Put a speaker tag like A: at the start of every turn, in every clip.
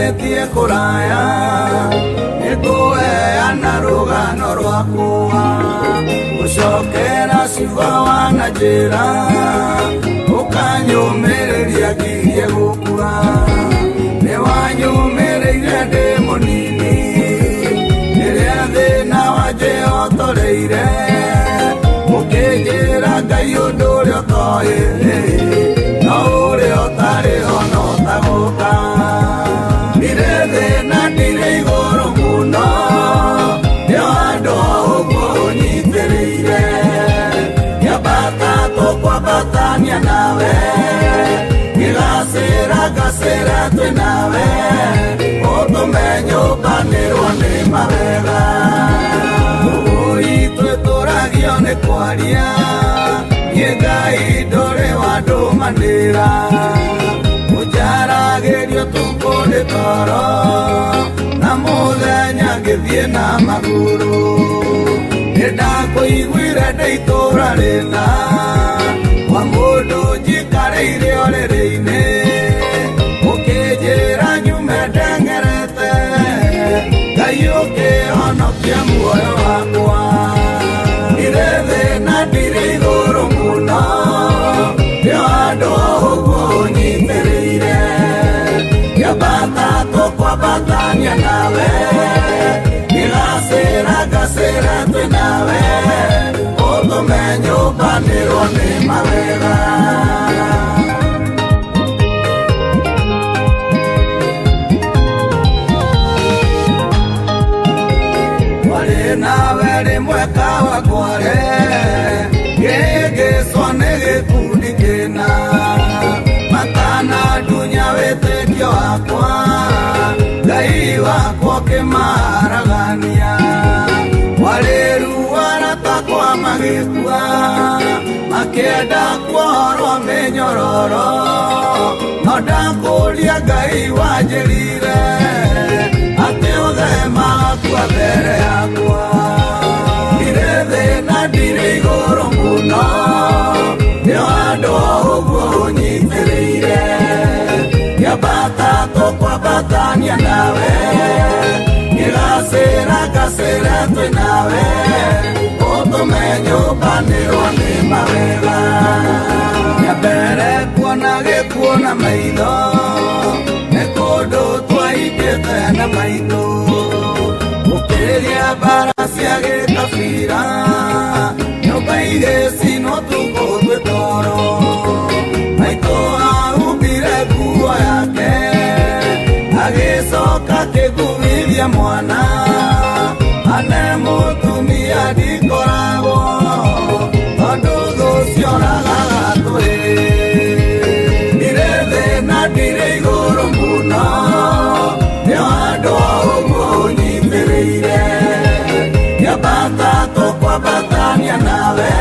A: netie kuraya nikuheana rugano rwakwa ucokera ciugo wananjĩra ũkanyũmĩrĩria ngirie gũkua nĩwanyũmĩrĩire ndĩ mũnini rĩrĩa thĩna wanjĩhotoreire ũkĩnjĩra Ngai ũndũ ũrĩa ũtoĩ no ũrĩa ũtarĩho no ũtagũka ndirĩ thĩna ndirĩ igũrũ mũno nĩo andũ ũguo ũnyitĩrĩire nyambata tũkwambatania nawe ngĩgacĩra ngacĩra twĩ nawe ũtũme nyũmbanĩrwo nĩ mawega ũgũi twĩtũragio nĩ kwaria niĩ Ngai ndũrĩ wandũmanĩra ũnjaragĩrio tukũ nĩ toro na mũthenya ngĩthiĩ na magũrũ nĩndakũiguire ndĩ itũra rĩna wa mũndũ njikarĩire ũrĩrĩ-inĩ ũkĩnjĩra nyume ndengerete Ngai ũkĩhonokia muoyo wakwa ndirĩ thĩna ndirĩ igũrũ mũno nĩo andũ ũguo ũnyitĩrĩire nyambata tũkwambatania nawe ngĩgacĩra ngacĩra twĩ nawe ũtũme nyũmbanĩrwo nĩ mawega warĩ nawe rĩmwe kawa kware gĩgĩcwo nĩ gĩkundi kĩna matanandunya wĩtĩkio wakwa Ngai wakwa ũkĩmaragania warĩ ruara takwa magĩkua makĩenda kuohorwo mĩnyororo no ndakũria Ngai wanjĩrire atĩ ũthemaga kua mbere yakwa ndirĩ thĩna ndirĩ igũrũ mũno nĩo andũ ũguo ũnyitĩrĩire nyambata tũkwambatania nawe ngĩgacĩra ngacĩra twĩ nawe ũtũme nyũmbanĩrwo nĩ mawega nyambere kuona gĩkuo na maitho nĩ kũndũ twaingĩte na maitũ gũkĩrĩria mbara cia gĩkabira nyũmba igĩcinwo tukũ twĩ toro maitũ ahumbire nguo yake agĩcoka akĩgumithia mwana ane mũtumia ndikoragwo tondũ thũ cioragaga tũrĩ ndirĩ thĩna ndirĩ igũrũ mũno nĩo andũ ũguo ũnyitĩrĩire nyambata tũkwambatania nawe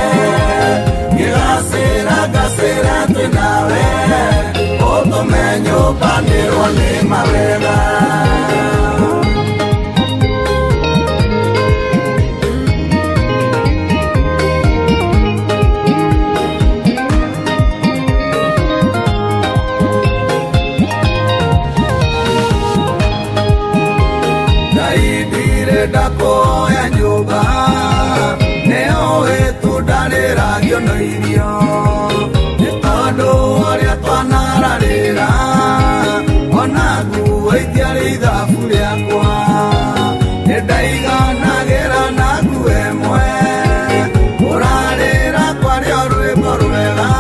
A: ngĩgacĩra ngacĩra twĩ nawe ũtũme nyũmbanĩrwo nĩ mawega Ngai ndirenda kuoya nyũmba nĩũĩ tũndarĩragio na irio nĩ tondũ ũrĩa twanararĩra ona nguo itiarĩ ithabu rĩakwa nĩndaiganagĩra na nguo ĩmwe ũrarĩra kwarĩo rwĩmbo rwega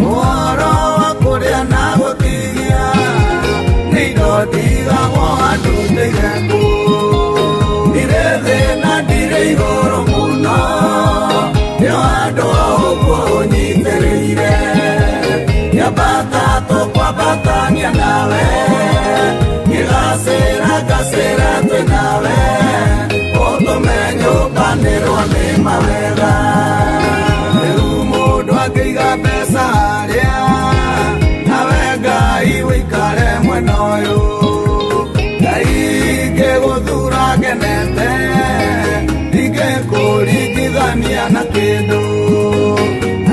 A: ũhoro wa kũrĩa na gũtigia nĩ indo ndigagwo andũ ndĩire kũ ndirĩ thĩna ndirĩ igũrũ mũno nĩo andũ ũguo ũnyitĩrĩire nyambata tũkwambatania nawe ngĩgacĩra ngacĩra twĩ nawe ũtũme nyũmbanĩrwo nĩ mawega rĩu mũndũ angĩiga mbeca harĩa nawe Ngai wĩikare mwena ũyũ Ngai ngĩgũthura ngenete ndingĩkũringithania na kĩndũ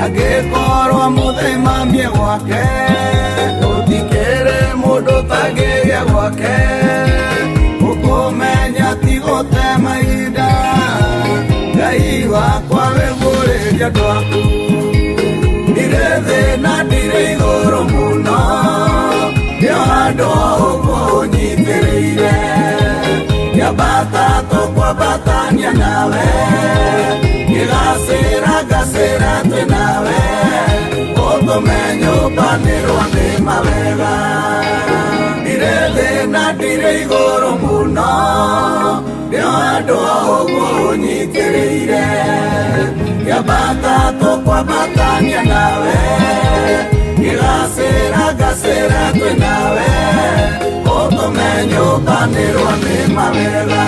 A: angĩkorwo mũthemambie gwake gũtikĩrĩ mũndũ ta angĩgĩa gwake ũkũmenya ti gũte mahinda Ngai wakwa wĩguũrĩria andũ aku ndirĩ thĩ na ndirĩ igũrũ mũno nĩo handũ ũguo ũnyitĩrĩire nyambata tũkwambatania nawe ngĩgacĩra ngacĩra twĩ nawe ũtũme nyũmbanĩrwo nĩ mawega ndirĩ thĩ na ndirĩ igũrũ mũno nĩo handũ ũguo ũnyitĩrĩire nyambata tũkwambatania nawe ngĩgacĩra ngacĩra twĩ nawe ũtũme nyũmbanĩrwo nĩ mawega